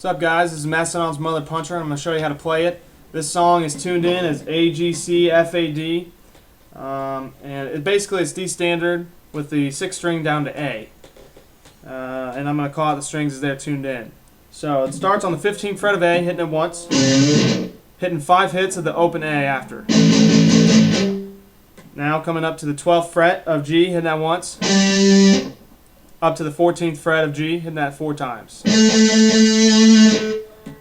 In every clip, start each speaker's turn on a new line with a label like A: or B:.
A: What's up, guys? This is Mastodon's Mother Puncher, and I'm going to show you how to play it. This song is tuned in as A-G-C-F-A-D, and it's D standard with the 6th string down to A. And I'm going to call out the strings as they're tuned in. So it starts on the 15th fret of A, hitting it once, hitting 5 hits of the open A after. Now coming up to the 12th fret of G, hitting that once, up to the 14th fret of G, hitting that 4 times.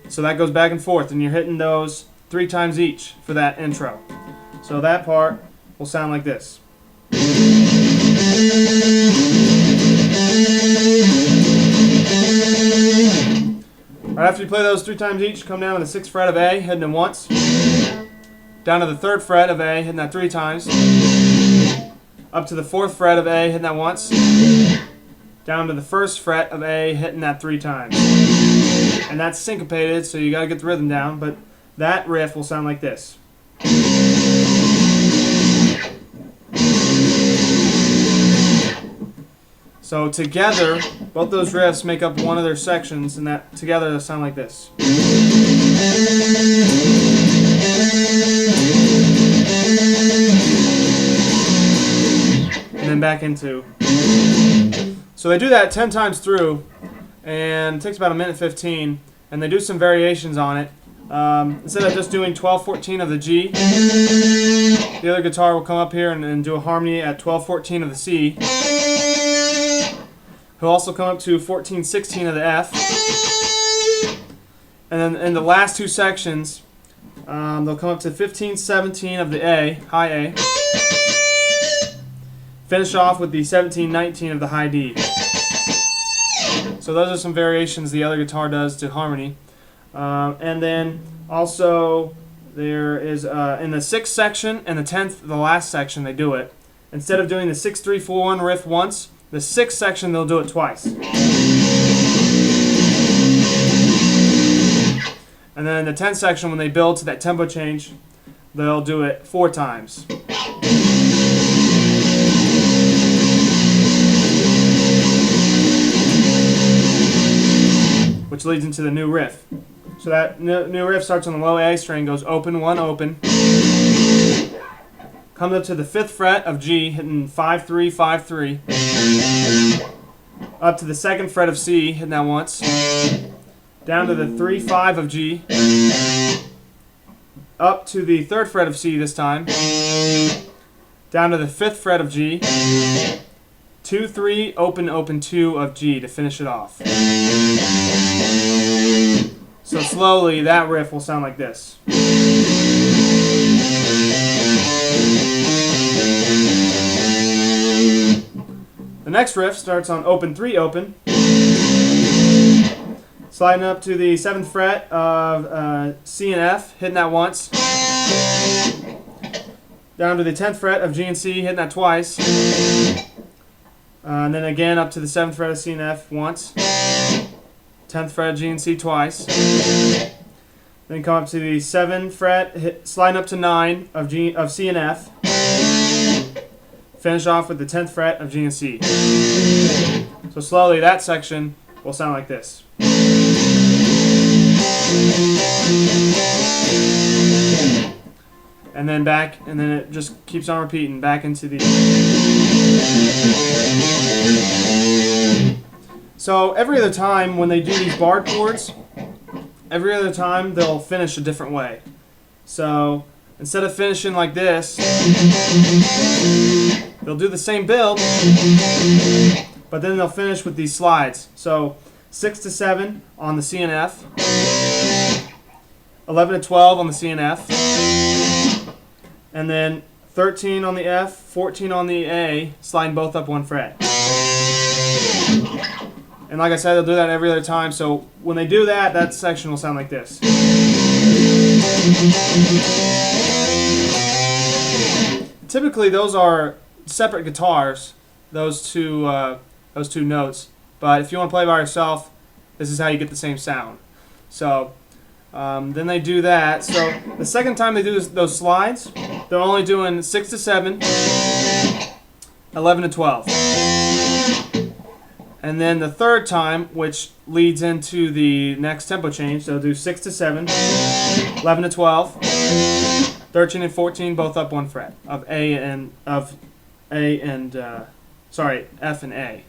A: So that goes back and forth, and you're hitting those 3 times each for that intro. So that part will sound like this. Right after you play those 3 times each, come down to the 6th fret of A, hitting it once, down to the 3rd fret of A, hitting that 3 times, up to the 4th fret of A, hitting that once, down to the 1st fret of A, hitting that 3 times. And that's syncopated, so you got to get the rhythm down, but that riff will sound like this. So together, both those riffs make up one of their sections, and that together they'll sound like this. And then back into. So they do that 10 times through, and it takes about 1:15, and they do some variations on it. Instead of just doing 12/14 of the G, the other guitar will come up here and do a harmony at 12/14 of the C. He'll also come up to 14/16 of the F. And then in the last 2 sections, they'll come up to 15/17 of the A, high A. Finish off with the 17/19 of the high D. So those are some variations the other guitar does to harmony. And then also there is in the 6th section and the 10th, the last section, they do it. Instead of doing the 6-3-4-1 riff once, the 6th section they'll do it twice. And then in the 10th section, when they build to that tempo change, they'll do it 4 times. Which leads into the new riff. So that new riff starts on the low A string, goes open, 1 open, comes up to the 5th fret of G, hitting 5-3, 5-3, up to the 2nd fret of C, hitting that once, down to the 3-5 of G, up to the 3rd fret of C this time, down to the 5th fret of G, 2-3, open, open 2 of G to finish it off. So slowly, that riff will sound like this. The next riff starts on open 3 open, sliding up to the 7th fret of C and F, hitting that once, down to the 10th fret of G and C, hitting that twice, and then again up to the 7th fret of C and F once, 10th fret of G and C twice, then come up to the 7th fret, sliding up to 9 of C and F, finish off with the 10th fret of G and C. So slowly that section will sound like this. And then back, and then it just keeps on repeating back into the. So every other time when they do these barred chords, every other time they'll finish a different way. So instead of finishing like this, they'll do the same build, but then they'll finish with these slides. So 6-7 on the C and F, 11-12 on the C and F, and then 13 on the F, 14 on the A, sliding both up 1 fret. And like I said, they'll do that every other time, so when they do that, that section will sound like this. Typically, those are separate guitars, those two notes. But if you want to play by yourself, this is how you get the same sound. So then they do that. So the second time they do those slides, they're only doing 6-7, 11-12. And then the third time, which leads into the next tempo change, they'll do 6 to 7, 11 to 12, 13 and 14, both up 1 fret of F and A.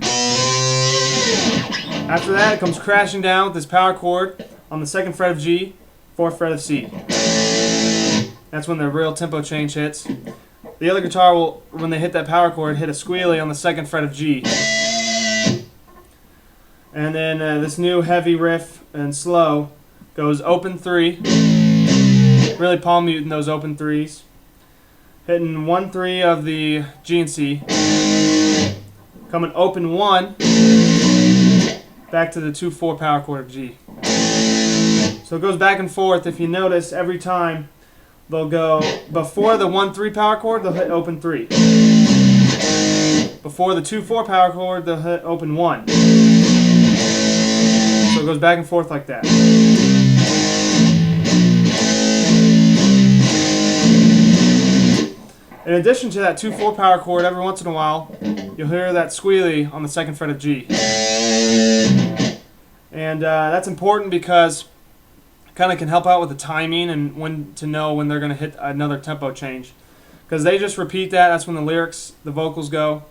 A: After that, it comes crashing down with this power chord on the 2nd fret of G, 4th fret of C. That's when the real tempo change hits. The other guitar will, when they hit that power chord, hit a squealy on the 2nd fret of G. And then this new heavy riff and slow goes open 3, really palm muting those open 3s, hitting 1-3 of the G and C, coming open 1, back to the 2-4 power chord of G. So it goes back and forth. If you notice, every time they'll go before the 1-3 power chord, they'll hit open 3. Before the 2-4 power chord, they'll hit open 1. So it goes back and forth like that. In addition to that 2-4 power chord, every once in a while, you'll hear that squealy on the 2nd fret of G. And that's important because it kind of can help out with the timing and when to know when they're going to hit another tempo change. Because they just repeat that, that's when the lyrics, the vocals go.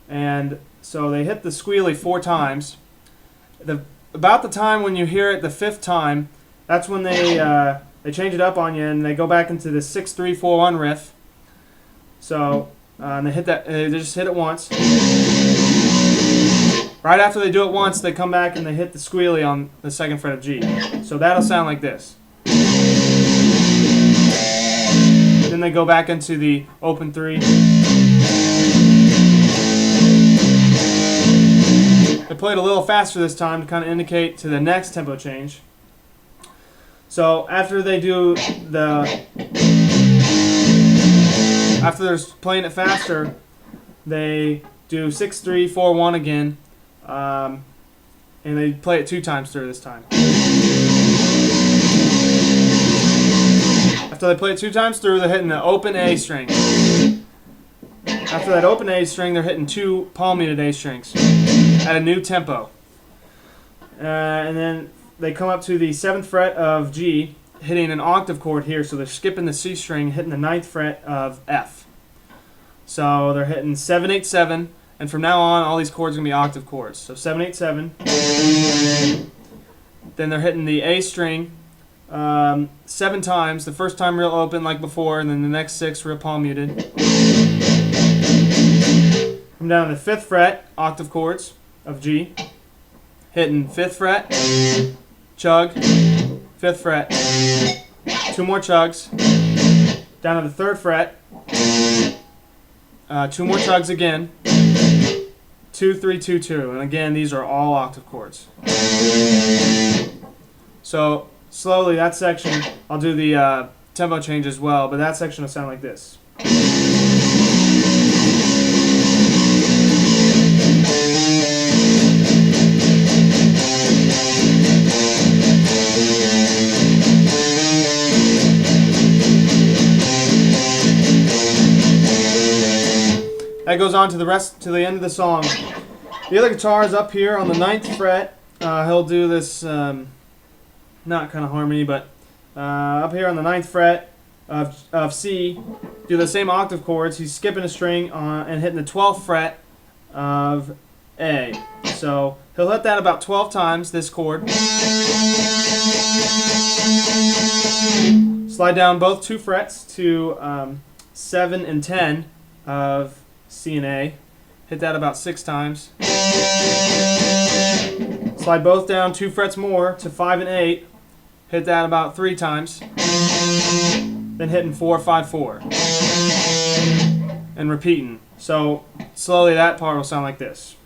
A: And so they hit the squealy 4 times. About the time when you hear it the 5th time, that's when they change it up on you and they go back into the 6-3-4-1 riff. So and they hit that. They just hit it once. Right after they do it once, they come back and they hit the squealy on the 2nd fret of G. So that'll sound like this. Then they go back into the open 3. I played a little faster this time to kind of indicate to the next tempo change. So after they do after they're playing it faster, they do 6-3-4-1 again, and they play it 2 times through this time. After they play it 2 times through, they're hitting the open A string. After that open A string, they're hitting 2 palm muted A strings at a new tempo. And then they come up to the 7th fret of G, hitting an octave chord here, so they're skipping the C string, hitting the 9th fret of F. So they're hitting 7-8-7, and from now on, all these chords are going to be octave chords. So 7-8-7. Then they're hitting the A string 7 times. The first time real open like before, and then the next 6 real palm muted. Come down to the 5th fret, octave chords of G, hitting 5th fret, chug, 5th fret, 2 more chugs, down to the 3rd fret, 2 more chugs again, 2-3-2-2, and again these are all octave chords. So slowly that section, I'll do the tempo change as well, but that section will sound like this. That goes on to the end of the song. The other guitar is up here on the 9th fret. He'll do this, not kind of harmony, but up here on the 9th fret of C, do the same octave chords. He's skipping a string and hitting the 12th fret of A. So he'll hit that about 12 times, this chord. Slide down both 2 frets to 7 and 10 of C and A. Hit that about 6 times. Slide both down 2 frets more to 5 and 8. Hit that about 3 times. Then hitting 4-5-4. And repeating. So slowly that part will sound like this.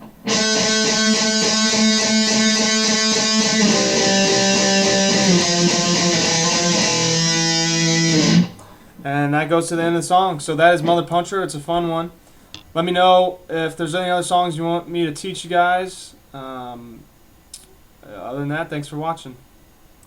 A: And that goes to the end of the song. So that is Mother Puncher. It's a fun one. Let me know if there's any other songs you want me to teach you guys. Other than that, thanks for watching.